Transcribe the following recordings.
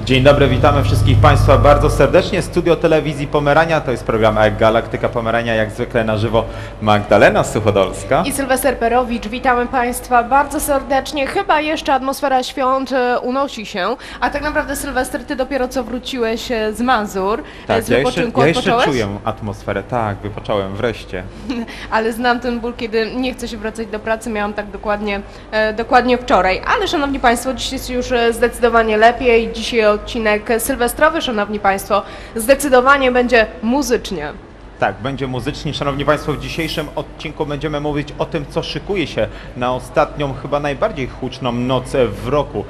Dzień dobry, witamy wszystkich Państwa bardzo serdecznie. Studio Telewizji Pomerania, to jest program Galaktyka Pomerania, jak zwykle na żywo Magdalena Suchodolska i Sylwester Perowicz. Witamy Państwa bardzo serdecznie. Chyba jeszcze atmosfera świąt unosi się, a tak naprawdę Sylwester, Ty dopiero co wróciłeś z Mazur, tak, z wypoczynku. Ja jeszcze czuję atmosferę, tak, wypocząłem wreszcie. Ale znam ten ból, kiedy nie chcę się wracać do pracy, miałam tak dokładnie wczoraj. Ale szanowni Państwo, dziś jest już zdecydowanie lepiej. Dzisiaj odcinek sylwestrowy, szanowni Państwo, zdecydowanie będzie muzycznie. Tak, będzie muzycznie. Szanowni Państwo, w dzisiejszym odcinku będziemy mówić o tym, co szykuje się na ostatnią, chyba najbardziej huczną noc w roku,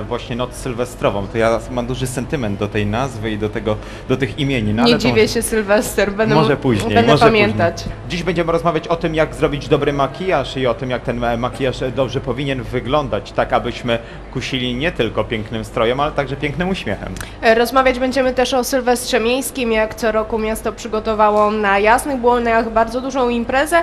właśnie noc sylwestrową. To ja mam duży sentyment do tej nazwy i do tych imieni. No, nie dziwię się, Sylwester, może później, będę pamiętać. Później. Dziś będziemy rozmawiać o tym, jak zrobić dobry makijaż i o tym, jak ten makijaż dobrze powinien wyglądać, tak abyśmy kusili nie tylko pięknym strojem, ale także pięknym uśmiechem. Rozmawiać będziemy też o Sylwestrze Miejskim, jak co roku miasto przygotowało na Jasnych Błoniach bardzo dużą imprezę.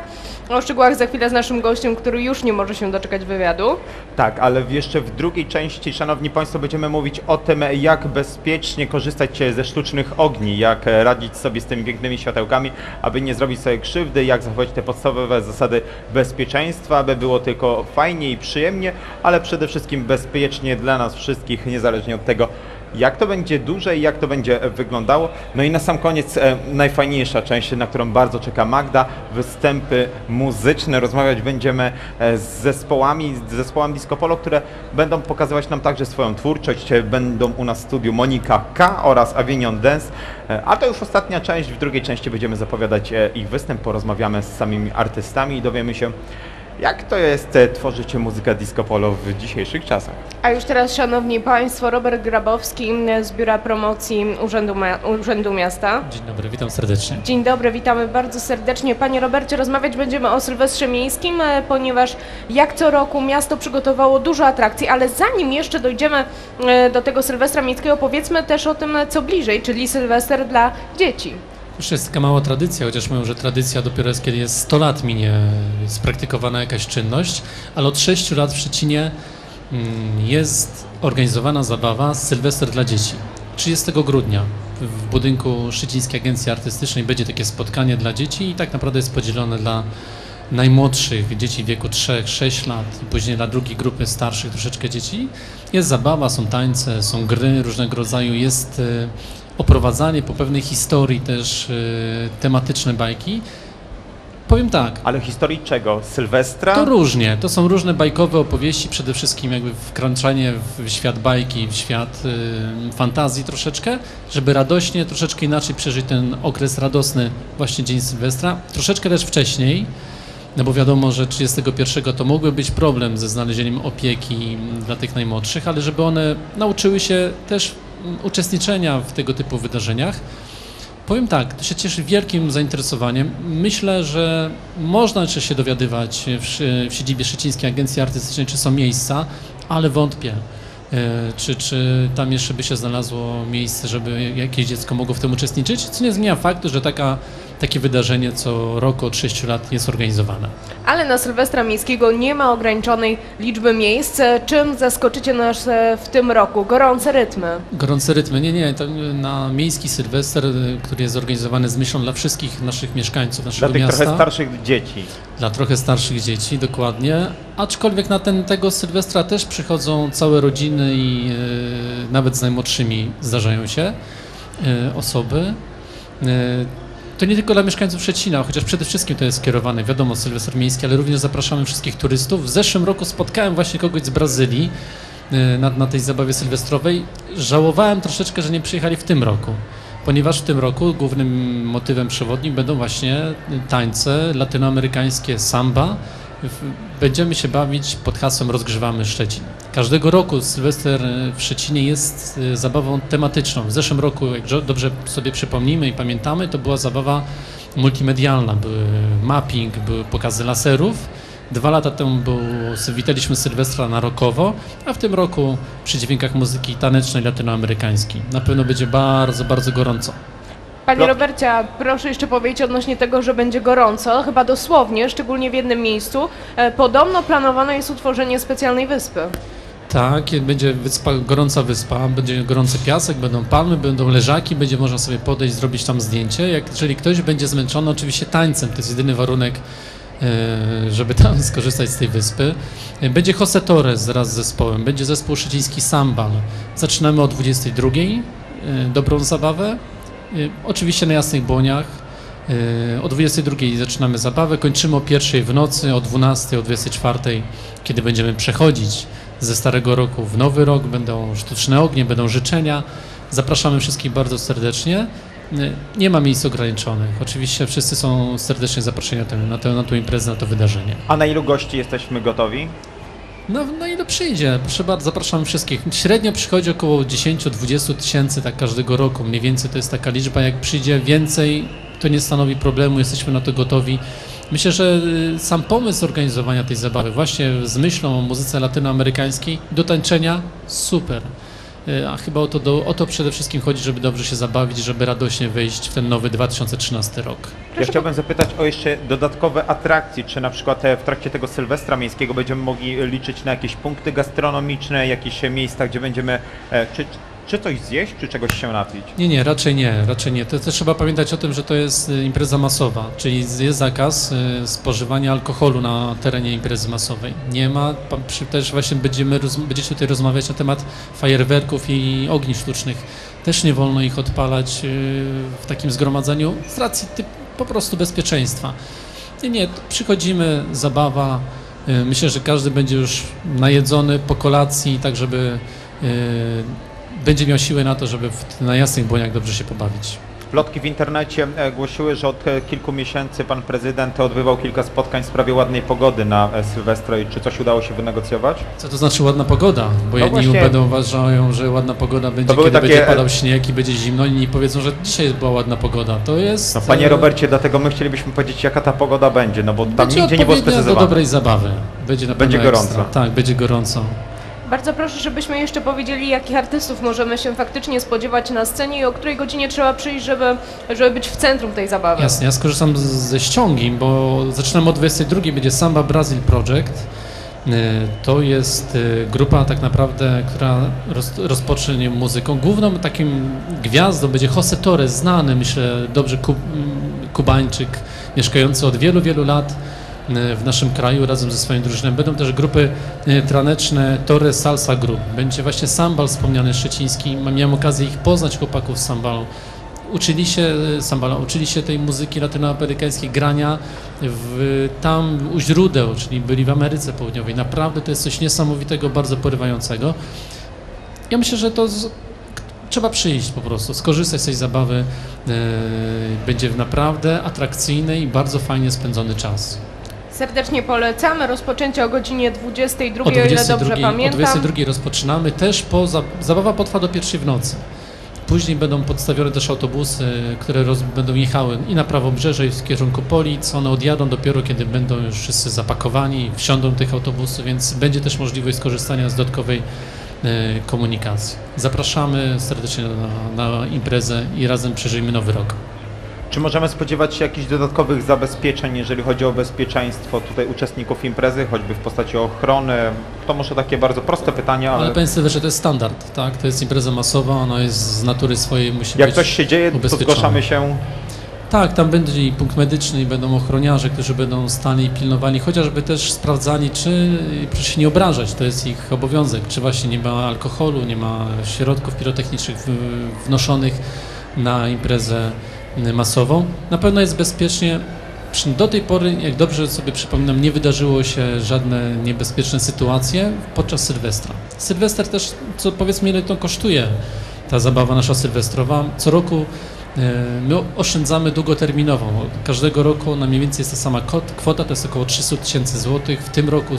O szczegółach za chwilę z naszym gościem, który już nie może się doczekać wywiadu. Tak, ale jeszcze w drugiej części, szanowni Państwo, będziemy mówić o tym, jak bezpiecznie korzystać ze sztucznych ogni, jak radzić sobie z tymi pięknymi światełkami, aby nie zrobić sobie krzywdy, jak zachować te podstawowe zasady bezpieczeństwa, aby było tylko fajnie i przyjemnie, ale przede wszystkim bezpiecznie dla nas wszystkich, niezależnie od tego, jak to będzie duże i jak to będzie wyglądało. No i na sam koniec najfajniejsza część, na którą bardzo czeka Magda, występy muzyczne. Rozmawiać będziemy z zespołami Disco Polo, które będą pokazywać nam także swoją twórczość. Będą u nas w studiu Monika K. oraz Avignon Dance. A to już ostatnia część. W drugiej części będziemy zapowiadać ich występ, porozmawiamy z samymi artystami i dowiemy się, jak to jest tworzyć muzykę disco polo w dzisiejszych czasach. A już teraz, szanowni Państwo, Robert Grabowski z Biura Promocji Urzędu Miasta. Dzień dobry, witam serdecznie. Dzień dobry, witamy bardzo serdecznie. Panie Robercie, rozmawiać będziemy o Sylwestrze Miejskim, ponieważ jak co roku miasto przygotowało dużo atrakcji, ale zanim jeszcze dojdziemy do tego Sylwestra Miejskiego, powiedzmy też o tym, co bliżej, czyli Sylwester dla dzieci. Już jest taka mała tradycja, chociaż mówią, że tradycja dopiero jest, kiedy jest 100 lat minie spraktykowana jakaś czynność, ale od 6 lat w Szczecinie jest organizowana zabawa Sylwester dla dzieci. 30 grudnia w budynku Szczecińskiej Agencji Artystycznej będzie takie spotkanie dla dzieci i tak naprawdę jest podzielone dla najmłodszych dzieci w wieku 3-6 lat i później dla drugiej grupy starszych troszeczkę dzieci. Jest zabawa, są tańce, są gry różnego rodzaju, jest oprowadzanie po pewnej historii też tematyczne bajki. Powiem tak. Ale historii czego? Sylwestra? To różnie. To są różne bajkowe opowieści, przede wszystkim jakby wkraczanie w świat bajki, w świat fantazji troszeczkę, żeby radośnie, troszeczkę inaczej przeżyć ten okres radosny, właśnie dzień Sylwestra. Troszeczkę też wcześniej, no bo wiadomo, że 31 to mógłby być problem ze znalezieniem opieki dla tych najmłodszych, ale żeby one nauczyły się też uczestniczenia w tego typu wydarzeniach. Powiem tak, to się cieszy wielkim zainteresowaniem. Myślę, że można jeszcze się dowiadywać w siedzibie Szczecińskiej Agencji Artystycznej, czy są miejsca, ale wątpię, czy tam jeszcze by się znalazło miejsce, żeby jakieś dziecko mogło w tym uczestniczyć, co nie zmienia faktu, że takie wydarzenie co roku od 6 lat jest organizowane. Ale na Sylwestra Miejskiego nie ma ograniczonej liczby miejsc. Czym zaskoczycie nas w tym roku? Gorące rytmy. Gorące rytmy. Nie. To na miejski Sylwester, który jest zorganizowany z myślą dla wszystkich naszych mieszkańców naszego miasta. Dla tych trochę starszych dzieci. Dla trochę starszych dzieci, dokładnie. Aczkolwiek na tego Sylwestra też przychodzą całe rodziny i nawet z najmłodszymi zdarzają się osoby. To nie tylko dla mieszkańców Szczecina, chociaż przede wszystkim to jest skierowane, wiadomo, Sylwester Miejski, ale również zapraszamy wszystkich turystów. W zeszłym roku spotkałem właśnie kogoś z Brazylii na tej zabawie sylwestrowej. Żałowałem troszeczkę, że nie przyjechali w tym roku, ponieważ w tym roku głównym motywem przewodnim będą właśnie tańce latynoamerykańskie, samba. Będziemy się bawić pod hasłem Rozgrzewamy Szczecin. Każdego roku Sylwester w Szczecinie jest zabawą tematyczną. W zeszłym roku, jak dobrze sobie przypomnimy i pamiętamy, to była zabawa multimedialna. Był mapping, były pokazy laserów. 2 lata temu witaliśmy Sylwestra na rockowo, a w tym roku przy dźwiękach muzyki tanecznej latynoamerykańskiej. Na pewno będzie bardzo, bardzo gorąco. Panie Robercie, proszę jeszcze powiedzieć odnośnie tego, że będzie gorąco, chyba dosłownie, szczególnie w jednym miejscu. Podobno planowane jest utworzenie specjalnej wyspy. Tak, będzie gorąca wyspa, będzie gorący piasek, będą palmy, będą leżaki, będzie można sobie podejść, zrobić tam zdjęcie. Jeżeli ktoś będzie zmęczony, oczywiście tańcem, to jest jedyny warunek, żeby tam skorzystać z tej wyspy. Będzie José Torres wraz z zespołem, będzie zespół szczeciński Sambal. Zaczynamy o 22:00, dobrą zabawę, oczywiście na Jasnych Błoniach. O 22:00 zaczynamy zabawę, kończymy o 1:00 w nocy, o 12:00, o 24:00, kiedy będziemy przechodzić ze Starego Roku w Nowy Rok, będą sztuczne ognie, będą życzenia. Zapraszamy wszystkich bardzo serdecznie. Nie ma miejsc ograniczonych. Oczywiście wszyscy są serdecznie zaproszeni na tę imprezę, na to wydarzenie. A na ilu gości jesteśmy gotowi? No ile przyjdzie? Proszę bardzo, zapraszam wszystkich. Średnio przychodzi około 10-20 tysięcy tak każdego roku. Mniej więcej to jest taka liczba. Jak przyjdzie więcej, to nie stanowi problemu, jesteśmy na to gotowi. Myślę, że sam pomysł zorganizowania tej zabawy właśnie z myślą o muzyce latynoamerykańskiej do tańczenia, super. A chyba o to przede wszystkim chodzi, żeby dobrze się zabawić, żeby radośnie wejść w ten nowy 2013 rok. Ja chciałbym zapytać o jeszcze dodatkowe atrakcje, czy na przykład w trakcie tego Sylwestra Miejskiego będziemy mogli liczyć na jakieś punkty gastronomiczne, jakieś miejsca, gdzie będziemy czy coś zjeść, czy czegoś się napić? Nie, raczej nie. To też trzeba pamiętać o tym, że to jest impreza masowa, czyli jest zakaz spożywania alkoholu na terenie imprezy masowej. Nie ma, też właśnie będziecie tutaj rozmawiać na temat fajerwerków i ogni sztucznych. Też nie wolno ich odpalać w takim zgromadzeniu z racji po prostu bezpieczeństwa. Nie, przychodzimy, zabawa. Myślę, że każdy będzie już najedzony po kolacji, tak żeby będzie miał siłę na to, żeby na Jasnych Błoniach dobrze się pobawić. Plotki w internecie głosiły, że od kilku miesięcy pan prezydent odbywał kilka spotkań w sprawie ładnej pogody na Sylwestra i czy coś udało się wynegocjować? Co to znaczy ładna pogoda? Bo No jedni właśnie, będą uważają, że ładna pogoda będzie, były kiedy takie będzie padał śnieg i będzie zimno, inni powiedzą, że dzisiaj była ładna pogoda. To jest... No, panie Robercie, dlatego my chcielibyśmy powiedzieć, jaka ta pogoda będzie, no bo tam będzie nigdzie nie było odpowiednia do sprecyzowane. dobrej zabawy. Będzie na Będzie pewno gorąco. ekstra. Tak, będzie gorąco. Bardzo proszę, żebyśmy jeszcze powiedzieli, jakich artystów możemy się faktycznie spodziewać na scenie i o której godzinie trzeba przyjść, żeby być w centrum tej zabawy. Jasne, ja skorzystam ze ściągi, bo zaczynamy o 22:00, będzie Samba Brazil Project. To jest grupa tak naprawdę, która rozpocznie muzyką. Główną takim gwiazdą będzie José Torres, znany, myślę, dobrze Kubańczyk, mieszkający od wielu, wielu lat w naszym kraju razem ze swoim drużynem. Będą też grupy taneczne Torres Salsa Group. Będzie właśnie Sambal wspomniany szczeciński. Miałem okazję ich poznać, chłopaków z Sambalu. Uczyli się tej muzyki latynoamerykańskiej, grania tam u źródeł, czyli byli w Ameryce Południowej. Naprawdę to jest coś niesamowitego, bardzo porywającego. Ja myślę, że to trzeba przyjść po prostu, skorzystać z tej zabawy. Będzie naprawdę atrakcyjny i bardzo fajnie spędzony czas. Serdecznie polecamy. Rozpoczęcie o godzinie 22, o ile dobrze pamiętam. O 22 rozpoczynamy. Też zabawa potrwa do 1:00 w nocy. Później będą podstawione też autobusy, które będą jechały i na Prawobrzeże, i w kierunku Polic. One odjadą dopiero, kiedy będą już wszyscy zapakowani, wsiądą do tych autobusów, więc będzie też możliwość skorzystania z dodatkowej komunikacji. Zapraszamy serdecznie na imprezę i razem przeżyjmy Nowy Rok. Czy możemy spodziewać się jakichś dodatkowych zabezpieczeń, jeżeli chodzi o bezpieczeństwo tutaj uczestników imprezy, choćby w postaci ochrony? To może takie bardzo proste pytanie, ale... Ale panie że to jest standard, tak? To jest impreza masowa, ona jest z natury swojej, musi Jak być coś się dzieje, to ubezpieczona. zgłaszamy się? Tak, tam będzie i punkt medyczny, i będą ochroniarze, którzy będą stali i pilnowali, chociażby też sprawdzali, czy proszę się nie obrażać, to jest ich obowiązek, czy właśnie nie ma alkoholu, nie ma środków pirotechnicznych wnoszonych na imprezę masową. Na pewno jest bezpiecznie. Do tej pory, jak dobrze sobie przypominam, nie wydarzyło się żadne niebezpieczne sytuacje podczas Sylwestra. Sylwester też, co powiedzmy, ile to kosztuje, ta zabawa nasza sylwestrowa. Co roku my oszczędzamy długoterminową. Każdego roku na mniej więcej jest ta sama kwota, to jest około 300 000 złotych. W tym roku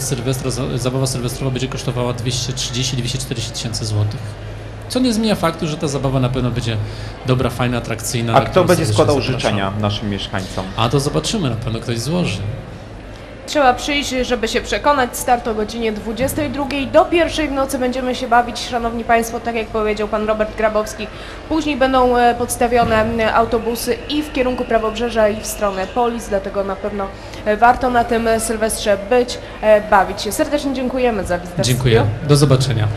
zabawa sylwestrowa będzie kosztowała 230-240 tysięcy złotych. Co nie zmienia faktu, że ta zabawa na pewno będzie dobra, fajna, atrakcyjna. A kto będzie składał życzenia naszym mieszkańcom? A to zobaczymy, na pewno ktoś złoży. Trzeba przyjść, żeby się przekonać. Start o godzinie 22. Do 1:00 w nocy będziemy się bawić, szanowni państwo, tak jak powiedział pan Robert Grabowski. Później będą podstawione autobusy i w kierunku Prawobrzeża, i w stronę Polic, dlatego na pewno warto na tym Sylwestrze być, bawić się. Serdecznie dziękujemy za wizytę. w Dziękuję. studiu. Do zobaczenia.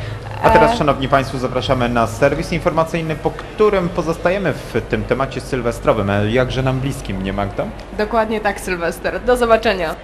A teraz, szanowni państwo, zapraszamy na serwis informacyjny, po którym pozostajemy w tym temacie sylwestrowym, jakże nam bliskim, nie Magda? Dokładnie tak, Sylwester. Do zobaczenia.